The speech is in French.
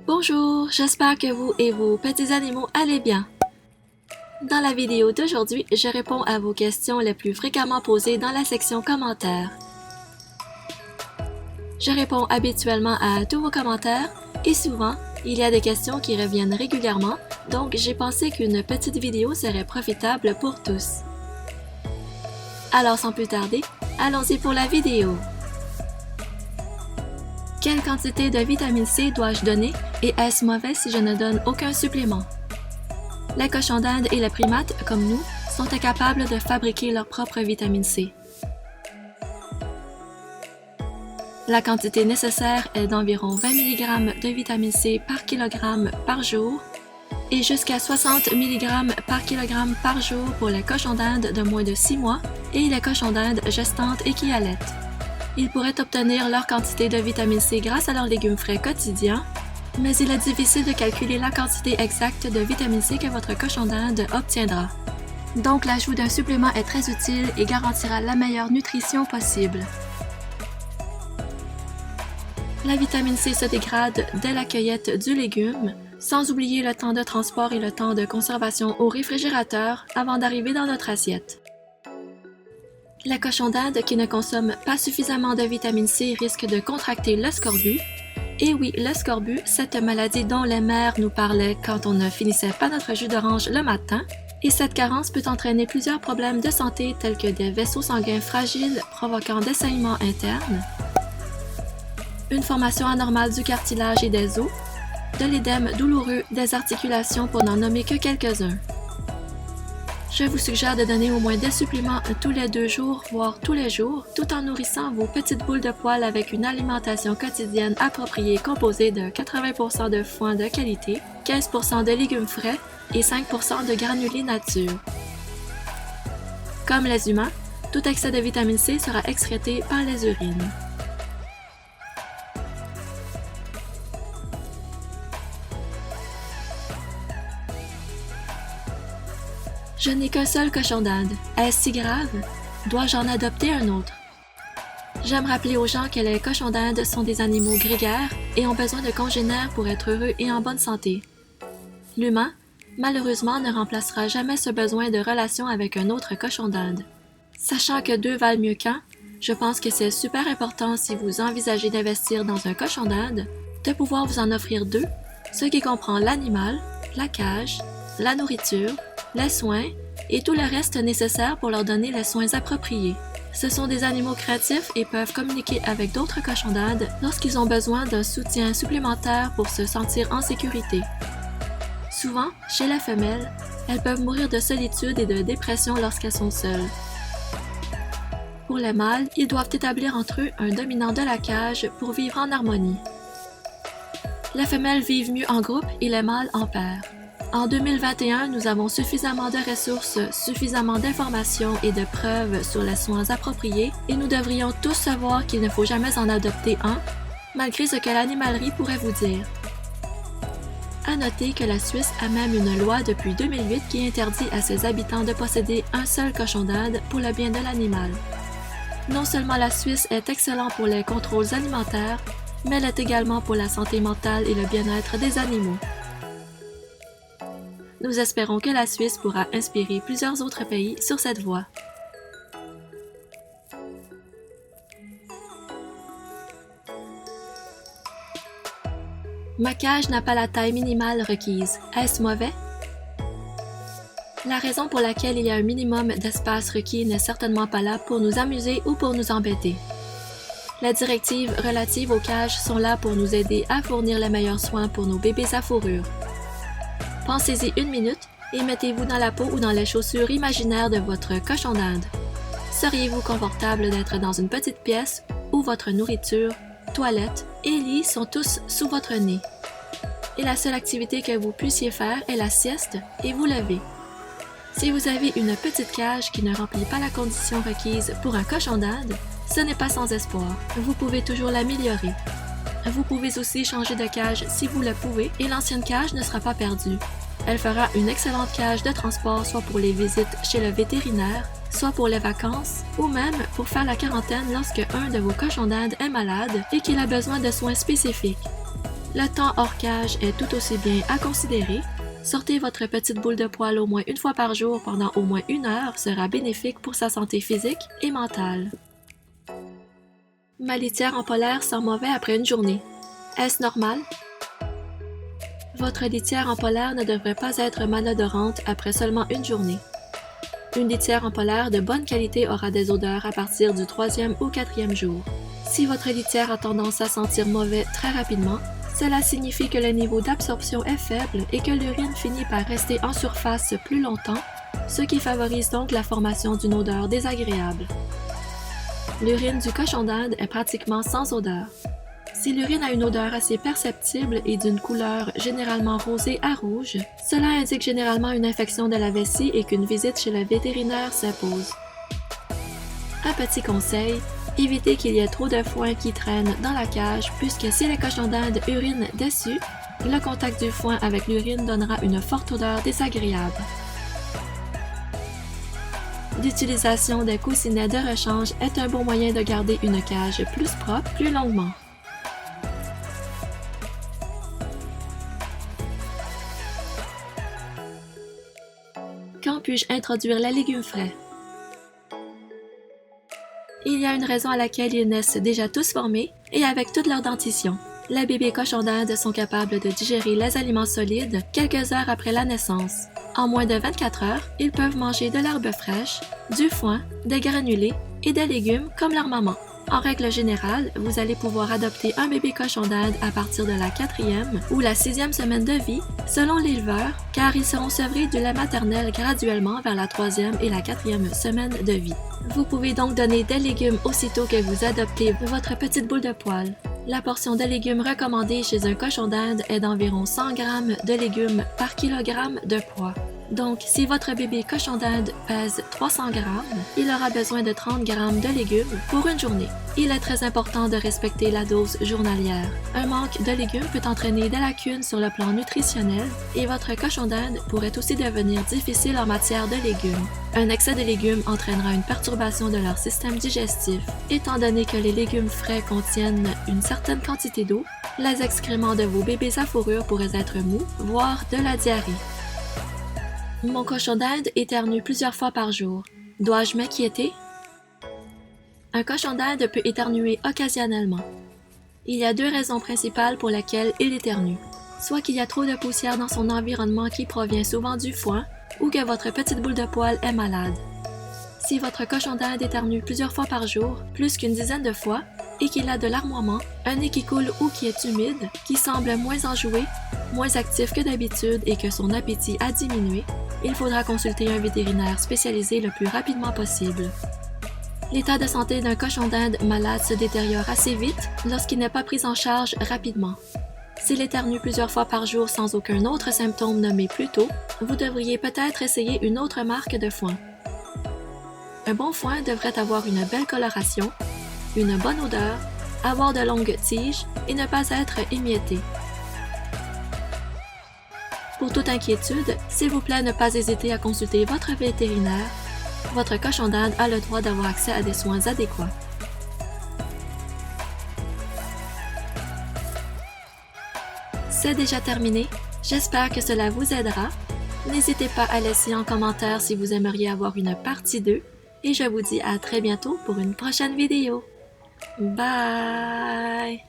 Bonjour, j'espère que vous et vos petits animaux allez bien. Dans la vidéo d'aujourd'hui, je réponds à vos questions les plus fréquemment posées dans la section commentaires. Je réponds habituellement à tous vos commentaires et souvent, il y a des questions qui reviennent régulièrement, donc j'ai pensé qu'une petite vidéo serait profitable pour tous. Alors sans plus tarder, allons-y pour la vidéo. Quelle quantité de vitamine C dois-je donner et est-ce mauvais si je ne donne aucun supplément? Les cochons d'Inde et les primates, comme nous, sont incapables de fabriquer leur propre vitamine C. La quantité nécessaire est d'environ 20 mg de vitamine C par kilogramme par jour et jusqu'à 60 mg par kilogramme par jour pour les cochons d'Inde de moins de 6 mois et les cochons d'Inde gestantes et qui allaitent. Ils pourraient obtenir leur quantité de vitamine C grâce à leurs légumes frais quotidiens, mais il est difficile de calculer la quantité exacte de vitamine C que votre cochon d'Inde obtiendra. Donc l'ajout d'un supplément est très utile et garantira la meilleure nutrition possible. La vitamine C se dégrade dès la cueillette du légume, sans oublier le temps de transport et le temps de conservation au réfrigérateur avant d'arriver dans notre assiette. Les cochons d'Inde qui ne consomment pas suffisamment de vitamine C risquent de contracter le scorbut. Et oui, le scorbut, cette maladie dont les mères nous parlaient quand on ne finissait pas notre jus d'orange le matin, et cette carence peut entraîner plusieurs problèmes de santé tels que des vaisseaux sanguins fragiles provoquant des saignements internes, une formation anormale du cartilage et des os, de l'édème douloureux des articulations pour n'en nommer que quelques-uns. Je vous suggère de donner au moins des suppléments tous les 2 jours, voire tous les jours, tout en nourrissant vos petites boules de poils avec une alimentation quotidienne appropriée composée de 80% de foin de qualité, 15% de légumes frais et 5% de granulés nature. Comme les humains, tout excès de vitamine C sera excrété par les urines. Je n'ai qu'un seul cochon d'Inde. Est-ce si grave? Dois-je en adopter un autre? J'aime rappeler aux gens que les cochons d'Inde sont des animaux grégaires et ont besoin de congénères pour être heureux et en bonne santé. L'humain, malheureusement, ne remplacera jamais ce besoin de relation avec un autre cochon d'Inde. Sachant que 2 valent mieux qu'un, je pense que c'est super important si vous envisagez d'investir dans un cochon d'Inde, de pouvoir vous en offrir 2, ce qui comprend l'animal, la cage, la nourriture, les soins et tout le reste nécessaire pour leur donner les soins appropriés. Ce sont des animaux créatifs et peuvent communiquer avec d'autres cochons d'Inde lorsqu'ils ont besoin d'un soutien supplémentaire pour se sentir en sécurité. Souvent, chez la femelle, elles peuvent mourir de solitude et de dépression lorsqu'elles sont seules. Pour les mâles, ils doivent établir entre eux un dominant de la cage pour vivre en harmonie. Les femelles vivent mieux en groupe et les mâles en paire. En 2021, nous avons suffisamment de ressources, suffisamment d'informations et de preuves sur les soins appropriés et nous devrions tous savoir qu'il ne faut jamais en adopter un, malgré ce que l'animalerie pourrait vous dire. À noter que la Suisse a même une loi depuis 2008 qui interdit à ses habitants de posséder un seul cochon d'Inde pour le bien de l'animal. Non seulement la Suisse est excellente pour les contrôles alimentaires, mais elle est également pour la santé mentale et le bien-être des animaux. Nous espérons que la Suisse pourra inspirer plusieurs autres pays sur cette voie. Ma cage n'a pas la taille minimale requise. Est-ce mauvais? La raison pour laquelle il y a un minimum d'espace requis n'est certainement pas là pour nous amuser ou pour nous embêter. Les directives relatives aux cages sont là pour nous aider à fournir les meilleurs soins pour nos bébés à fourrure. Pensez-y 1 minute et mettez-vous dans la peau ou dans les chaussures imaginaires de votre cochon d'Inde. Seriez-vous confortable d'être dans une petite pièce où votre nourriture, toilette et lit sont tous sous votre nez? Et la seule activité que vous puissiez faire est la sieste et vous lever. Si vous avez une petite cage qui ne remplit pas la condition requise pour un cochon d'Inde, ce n'est pas sans espoir. Vous pouvez toujours l'améliorer. Vous pouvez aussi changer de cage si vous le pouvez et l'ancienne cage ne sera pas perdue. Elle fera une excellente cage de transport soit pour les visites chez le vétérinaire, soit pour les vacances ou même pour faire la quarantaine lorsque un de vos cochons d'Inde est malade et qu'il a besoin de soins spécifiques. Le temps hors cage est tout aussi bien à considérer. Sortez votre petite boule de poil au moins une fois par jour pendant au moins 1 heure sera bénéfique pour sa santé physique et mentale. Ma litière en polaire sent mauvais après une journée. Est-ce normal? Votre litière en polaire ne devrait pas être malodorante après seulement une journée. Une litière en polaire de bonne qualité aura des odeurs à partir du 3e ou 4e jour. Si votre litière a tendance à sentir mauvais très rapidement, cela signifie que le niveau d'absorption est faible et que l'urine finit par rester en surface plus longtemps, ce qui favorise donc la formation d'une odeur désagréable. L'urine du cochon d'Inde est pratiquement sans odeur. Si l'urine a une odeur assez perceptible et d'une couleur généralement rosée à rouge, cela indique généralement une infection de la vessie et qu'une visite chez le vétérinaire s'impose. Un petit conseil, évitez qu'il y ait trop de foin qui traîne dans la cage puisque si les cochons d'Inde urinent dessus, le contact du foin avec l'urine donnera une forte odeur désagréable. L'utilisation des coussinets de rechange est un bon moyen de garder une cage plus propre plus longuement. Quand puis-je introduire les légumes frais? Il y a une raison à laquelle ils naissent déjà tous formés et avec toute leur dentition. Les bébés cochons d'Inde sont capables de digérer les aliments solides quelques heures après la naissance. En moins de 24 heures, ils peuvent manger de l'herbe fraîche, du foin, des granulés et des légumes comme leur maman. En règle générale, vous allez pouvoir adopter un bébé cochon d'Inde à partir de la 4e ou la 6e semaine de vie, selon l'éleveur, car ils seront sevrés du lait maternel graduellement vers la 3e et la 4e semaine de vie. Vous pouvez donc donner des légumes aussitôt que vous adoptez votre petite boule de poil. La portion de légumes recommandée chez un cochon d'Inde est d'environ 100 g de légumes par kilogramme de poids. Donc, si votre bébé cochon d'Inde pèse 300 g, il aura besoin de 30 g de légumes pour une journée. Il est très important de respecter la dose journalière. Un manque de légumes peut entraîner des lacunes sur le plan nutritionnel et votre cochon d'Inde pourrait aussi devenir difficile en matière de légumes. Un excès de légumes entraînera une perturbation de leur système digestif. Étant donné que les légumes frais contiennent une certaine quantité d'eau, les excréments de vos bébés à fourrure pourraient être mous, voire de la diarrhée. Mon cochon d'Inde éternue plusieurs fois par jour. Dois-je m'inquiéter? Un cochon d'Inde peut éternuer occasionnellement. Il y a 2 raisons principales pour lesquelles il éternue. Soit qu'il y a trop de poussière dans son environnement qui provient souvent du foin, ou que votre petite boule de poil est malade. Si votre cochon d'Inde éternue plusieurs fois par jour, plus qu'une dizaine de fois, et qu'il a de larmoiement, un nez qui coule ou qui est humide, qui semble moins enjoué, moins actif que d'habitude et que son appétit a diminué, il faudra consulter un vétérinaire spécialisé le plus rapidement possible. L'état de santé d'un cochon d'Inde malade se détériore assez vite lorsqu'il n'est pas pris en charge rapidement. S'il éternue plusieurs fois par jour sans aucun autre symptôme nommé plus tôt, vous devriez peut-être essayer une autre marque de foin. Un bon foin devrait avoir une belle coloration, une bonne odeur, avoir de longues tiges et ne pas être émietté. Pour toute inquiétude, s'il vous plaît ne pas hésiter à consulter votre vétérinaire. Votre cochon d'Inde a le droit d'avoir accès à des soins adéquats. C'est déjà terminé. J'espère que cela vous aidera. N'hésitez pas à laisser en commentaire si vous aimeriez avoir une partie 2 et je vous dis à très bientôt pour une prochaine vidéo. Bye!